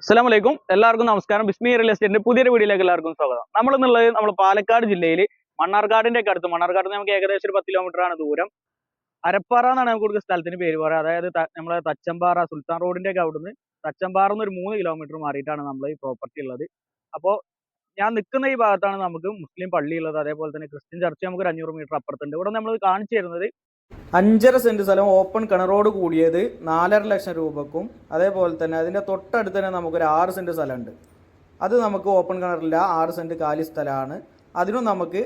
അസ്സലാമലൈക്കും എല്ലാവർക്കും നമസ്കാരം. ബിസ്മി റിയൽ എസ്റ്റേറ്റിന്റെ പുതിയൊരു വീഡിയോയിലേക്ക് എല്ലാവർക്കും സ്വാഗതം. നമ്മളുള്ളത് നമ്മൾ പാലക്കാട് ജില്ലയിൽ മണ്ണാർക്കാടിന്റെ ഒക്കെ അടുത്ത്. മണ്ണാർക്കാട് നമുക്ക് ഏകദേശം ഒരു 10 കിലോമീറ്റർ ആണ് ദൂരം. അരപ്പാറ എന്നാണ് നമുക്ക് കൊടുക്കുന്ന സ്ഥലത്തിന് പേര് പറയുക. അതായത് നമ്മളെ തച്ചമ്പാറ സുൽത്താൻ റോഡിന്റെ ഒക്കെ അവിടുന്ന് തച്ചമ്പാറന്ന് ഒരു 3 കിലോമീറ്റർ മാറിയിട്ടാണ് നമ്മൾ ഈ പ്രോപ്പർട്ടി ഉള്ളത്. അപ്പോൾ ഞാൻ നിൽക്കുന്ന ഈ ഭാഗത്താണ് നമുക്ക് മുസ്ലിം പള്ളി ഉള്ളത്. അതേപോലെ തന്നെ ക്രിസ്ത്യൻ ചർച്ച് നമുക്ക് ഒരു 500 മീറ്റർ അപ്പുറത്തുണ്ട്. ഇവിടെ നമ്മൾ കാണിച്ചു തരുന്നത് 5.5 സെന്റ് സ്ഥലം ഓപ്പൺ കിണറോട് കൂടിയത് 4.5 ലക്ഷം രൂപക്കും, അതേപോലെ തന്നെ അതിൻ്റെ തൊട്ടടുത്ത് തന്നെ നമുക്കൊരു 6 സെന്റ് സ്ഥലമുണ്ട്. അത് നമുക്ക് ഓപ്പൺ കിണറില്ല, 6 സെന്റ് കാലി സ്ഥലമാണ്. അതിനും നമുക്ക്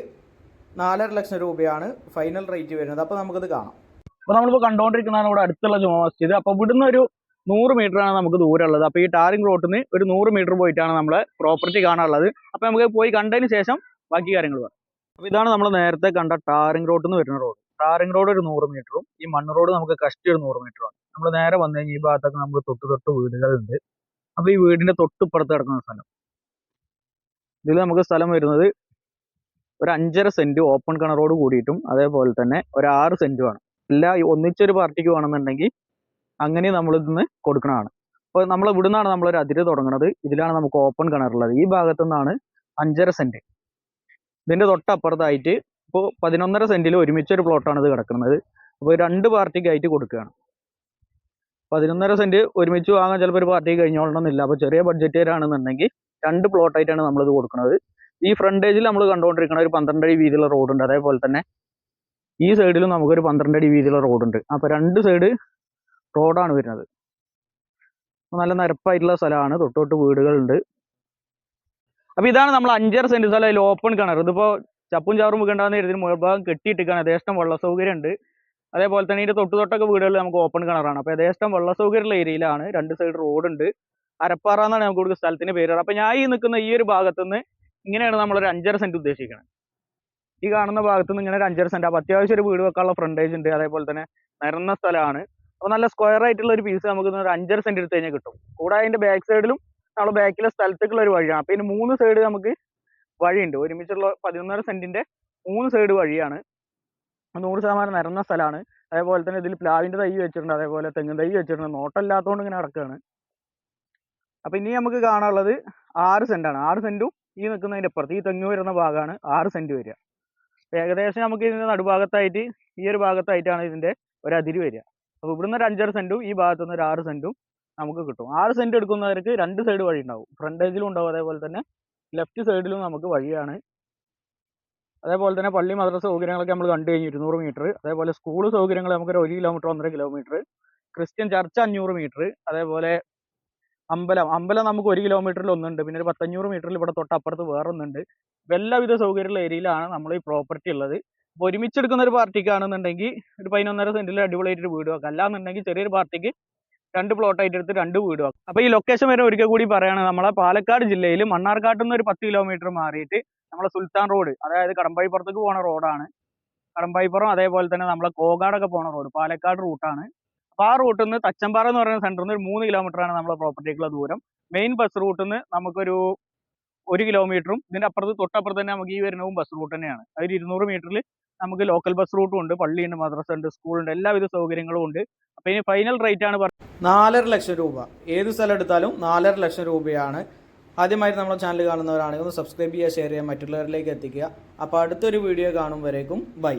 4.5 ലക്ഷം രൂപയാണ് ഫൈനൽ റേറ്റ് വരുന്നത്. അപ്പോൾ നമുക്കത് കാണാം. അപ്പോൾ നമ്മളിപ്പോൾ കണ്ടുകൊണ്ടിരിക്കുന്നതാണ് ഇവിടെ അടുത്തുള്ള ജുമാ മസ്ജിദ്. അപ്പോൾ ഇവിടുന്ന് ഒരു 100 മീറ്ററാണ് നമുക്ക് ദൂരമുള്ളത്. അപ്പോൾ ഈ ടാറിംഗ് റോട്ടിൽ നിന്ന് ഒരു 100 മീറ്റർ പോയിട്ടാണ് നമ്മളെ പ്രോപ്പർട്ടി കാണാനുള്ളത്. അപ്പോൾ നമുക്ക് പോയി കണ്ടതിന് ശേഷം ബാക്കി കാര്യങ്ങൾ പറയാം. അപ്പോൾ ഇതാണ് നമ്മൾ നേരത്തെ കണ്ട ടാറിംഗ് റോട്ടിൽ നിന്ന് വരുന്ന റോഡ്. ടാറിംഗ് റോഡ് ഒരു 100 മീറ്ററും ഈ മണ്ണ് റോഡ് നമുക്ക് കഷ്ടി ഒരു 100 മീറ്ററുമാണ്. നമ്മൾ നേരെ വന്നു കഴിഞ്ഞാൽ ഈ ഭാഗത്തൊക്കെ നമുക്ക് തൊട്ട് വീടുകളുണ്ട്. അപ്പോൾ ഈ വീടിന്റെ തൊട്ടിപ്പുറത്ത് കിടക്കുന്ന സ്ഥലം, ഇതിൽ നമുക്ക് സ്ഥലം വരുന്നത് ഒരു 5.5 സെന്റ് ഓപ്പൺ കിണറോട് കൂടിയിട്ടും അതേപോലെ തന്നെ ഒരു 6 സെന്റുമാണ്. എല്ലാം ഒന്നിച്ചൊരു പാർട്ടിക്ക് വേണമെന്നുണ്ടെങ്കിൽ അങ്ങനെ നമ്മൾ ഇതിന്ന് കൊടുക്കണതാണ്. അപ്പോൾ നമ്മൾ ഇവിടുന്നാണ് നമ്മളൊരു അതിര് തുടങ്ങുന്നത്. ഇതിലാണ് നമുക്ക് ഓപ്പൺ കിണറുള്ളത്. ഈ ഭാഗത്തു നിന്നാണ് 5.5 സെന്റ്. ഇതിന്റെ തൊട്ടപ്പുറത്തായിട്ട് ഇപ്പോൾ 11.5 സെന്റിൽ ഒരുമിച്ചൊരു പ്ലോട്ടാണ് ഇത് കിടക്കുന്നത്. അപ്പോൾ 2 പാർട്ടിക്കായിട്ട് കൊടുക്കുകയാണ്. 11.5 സെന്റ് ഒരുമിച്ച് വാങ്ങാൻ ചിലപ്പോൾ ഒരു പാർട്ടിക്ക് കഴിഞ്ഞോളണമെന്നില്ല. അപ്പോൾ ചെറിയ ബഡ്ജറ്റുകാരാണെന്നുണ്ടെങ്കിൽ 2 പ്ലോട്ടായിട്ടാണ് നമ്മളിത് കൊടുക്കുന്നത്. ഈ ഫ്രണ്ടേജിൽ നമ്മൾ കണ്ടുകൊണ്ടിരിക്കുന്ന ഒരു 12 അടി വീതിയുള്ള റോഡുണ്ട്. അതേപോലെ തന്നെ ഈ സൈഡിലും നമുക്കൊരു 12 അടി വീതിയുള്ള റോഡുണ്ട്. അപ്പോൾ 2 സൈഡ് റോഡാണ് വരുന്നത്. നല്ല നിരപ്പായിട്ടുള്ള സ്ഥലമാണ്, തൊട്ട് വീടുകളുണ്ട്. അപ്പോൾ ഇതാണ് നമ്മൾ 5.5 സെന്റ് സ്ഥലം, അതിൽ ഓപ്പൺ കിണർ. ഇതിപ്പോൾ ചപ്പും ചാറും വെക്കേണ്ടാന്ന് കരുതി മുകൾഭാഗം കെട്ടിയിട്ടിരിക്കുകയാണ്. യഥേഷ്ടം വെള്ള സൗകര്യം ഉണ്ട്. അതേപോലെ തന്നെ ഇതിന്റെ തൊട്ടൊക്കെ വീടുകളിൽ നമുക്ക് ഓപ്പൺ കിണറാണ്. അപ്പോൾ യഥേഷ്ടം വെള്ള സൗകര്യമുള്ള ഏരിയയിലാണ്. 2 സൈഡ് റോഡുണ്ട്. അരപ്പാറ എന്നാണ് നമുക്ക് കൊടുക്കുന്ന സ്ഥലത്തിന് പേര്. അപ്പോൾ ഞാൻ ഈ നിൽക്കുന്ന ഈ ഒരു ഭാഗത്തുനിന്ന് ഇങ്ങനെയാണ് നമ്മളൊരു 5.5 സെന്റ് ഉദ്ദേശിക്കുന്നത്. ഈ കാണുന്ന ഭാഗത്തുനിന്ന് ഇങ്ങനെ ഒരു 5.5 സെന്റ്. അപ്പോൾ അത്യാവശ്യം ഒരു വീട് വെക്കാനുള്ള ഫ്രണ്ടേജ് ഉണ്ട്. അതേപോലെ തന്നെ നിരന്ന സ്ഥലമാണ്. അപ്പോൾ നല്ല സ്ക്വയർ ആയിട്ടുള്ള ഒരു പീസ് നമുക്ക് ഒരു 5.5 സെന്റ് എടുത്ത് കഴിഞ്ഞാൽ കിട്ടും. കൂടാതെ അതിന്റെ ബാക്ക് സൈഡിലും നമ്മൾ ബാക്കിലെ സ്ഥലത്തേക്കുള്ള ഒരു വഴിയാണ്. അപ്പോൾ ഇതിന് 3 സൈഡ് നമുക്ക് വഴിയുണ്ട്. ഒരുമിച്ചുള്ള 11.5 സെന്റിന്റെ 3 സൈഡ് വഴിയാണ്. 100% നിരന്ന സ്ഥലമാണ്. അതേപോലെ തന്നെ ഇതിൽ പ്ലാവിന്റെ തൈ വെച്ചിട്ടുണ്ട്, അതേപോലെ തെങ്ങിൻ തൈ വെച്ചിട്ടുണ്ട്. നോട്ടമില്ലാത്തതുകൊണ്ട് ഇങ്ങനെ നടക്കുകയാണ്. അപ്പൊ ഇനി നമുക്ക് കാണാനുള്ളത് 6 സെന്റാണ്. 6 സെന്റും ഈ നിൽക്കുന്നതിന്റെ അപ്പുറത്ത് ഈ തെങ്ങ് വരുന്ന ഭാഗമാണ് 6 സെന്റ് വരിക. ഏകദേശം നമുക്ക് ഇതിന്റെ നടുഭാഗത്തായിട്ട് ഈ ഒരു ഭാഗത്തായിട്ടാണ് ഇതിന്റെ ഒരു അതിര് വരിക. അപ്പൊ ഇവിടുന്ന് ഒരു 5.5 സെന്റും ഈ ഭാഗത്തുനിന്ന് ഒരു 6 സെന്റും നമുക്ക് കിട്ടും. 6 സെന്റ് എടുക്കുന്നവർക്ക് 2 സൈഡ് വഴി ഉണ്ടാവും. ഫ്രണ്ടേജിലും ഉണ്ടാവും, അതേപോലെ തന്നെ ലെഫ്റ്റ് സൈഡിലും നമുക്ക് വഴിയാണ്. അതേപോലെ തന്നെ പള്ളി മദ്രസ സൗകര്യങ്ങളൊക്കെ നമ്മൾ കണ്ടു കഴിഞ്ഞു. 200 മീറ്റർ. അതേപോലെ സ്കൂൾ സൗകര്യങ്ങൾ നമുക്കൊരു 1 kilometre 1.5 kilometre. Christian church 500 metre. അതേപോലെ അമ്പലം നമുക്ക് 1 കിലോമീറ്ററിൽ ഒന്നുണ്ട്. പിന്നെ ഒരു 500 മീറ്ററിൽ ഇവിടെ തൊട്ടപ്പുറത്ത് വേറെ ഒന്നുണ്ട്. എല്ലാവിധ സൗകര്യമുള്ള ഏരിയയിലാണ് നമ്മൾ ഈ പ്രോപ്പർട്ടി ഉള്ളത്. അപ്പോൾ ഒരുമിച്ചെടുക്കുന്ന ഒരു പാർട്ടിക്കാണെന്നുണ്ടെങ്കിൽ ഒരു 11.5 സെന്റിൽ അടിപൊളിയായിട്ട് വീട് വെക്കാം. അല്ലാന്നുണ്ടെങ്കിൽ ചെറിയൊരു പാർട്ടിക്ക് 2 പ്ലോട്ടായിട്ട് എടുത്ത് 2 വീട് വെക്കാം. അപ്പോൾ ഈ ലൊക്കേഷൻ വരെ ഒരിക്കൽ കൂടി പറയുകയാണ്, നമ്മളെ പാലക്കാട് ജില്ലയിൽ മണ്ണാർക്കാട്ടിൽ നിന്ന് ഒരു 10 കിലോമീറ്റർ മാറിയിട്ട് നമ്മളെ സുൽത്താൻ റോഡ്, അതായത് കടമ്പായിപ്പുറത്തേക്ക് പോണ റോഡാണ്. കടമ്പായിപ്പുറം അതേപോലെ തന്നെ നമ്മളെ കോകാടൊക്കെ പോണ റോഡ് പാലക്കാട് റൂട്ടാണ്. അപ്പോൾ ആ റൂട്ടിൽ നിന്ന് തച്ചമ്പാറ എന്ന് പറയുന്ന സെന്ററിൽ നിന്ന് ഒരു 3 കിലോമീറ്ററാണ് നമ്മളെ പ്രോപ്പർട്ടിക്കുള്ള ദൂരം. മെയിൻ ബസ് റൂട്ടിൽ നിന്ന് നമുക്കൊരു 1 കിലോമീറ്ററും ഇതിന്റെ അപ്പുറത്ത് തൊട്ടപ്പുറത്ത് തന്നെ നമുക്ക് ഈ വരുന്നതും ബസ് റൂട്ട് തന്നെയാണ്. അതിൽ 200 മീറ്ററിൽ നമുക്ക് ലോക്കൽ ബസ് റൂട്ടും ഉണ്ട്, പള്ളിയുണ്ട്, മദ്രസ ഉണ്ട്, സ്കൂളുണ്ട്, എല്ലാവിധ സൗകര്യങ്ങളും ഉണ്ട്. അപ്പോൾ ഇനി ഫൈനൽ റേറ്റ് ആണ് 4.5 ലക്ഷം രൂപ. ഏത് സ്ഥലം എടുത്താലും 4.5 ലക്ഷം രൂപയാണ്. ആദ്യമായിട്ട് നമ്മുടെ ചാനൽ കാണുന്നവരാണെങ്കിൽ ഒന്ന് സബ്സ്ക്രൈബ് ചെയ്യുക, ഷെയർ ചെയ്യുക, മറ്റുള്ളവരിലേക്ക് എത്തിക്കുക. അപ്പോൾ അടുത്തൊരു വീഡിയോ കാണും വരേക്കും ബൈ.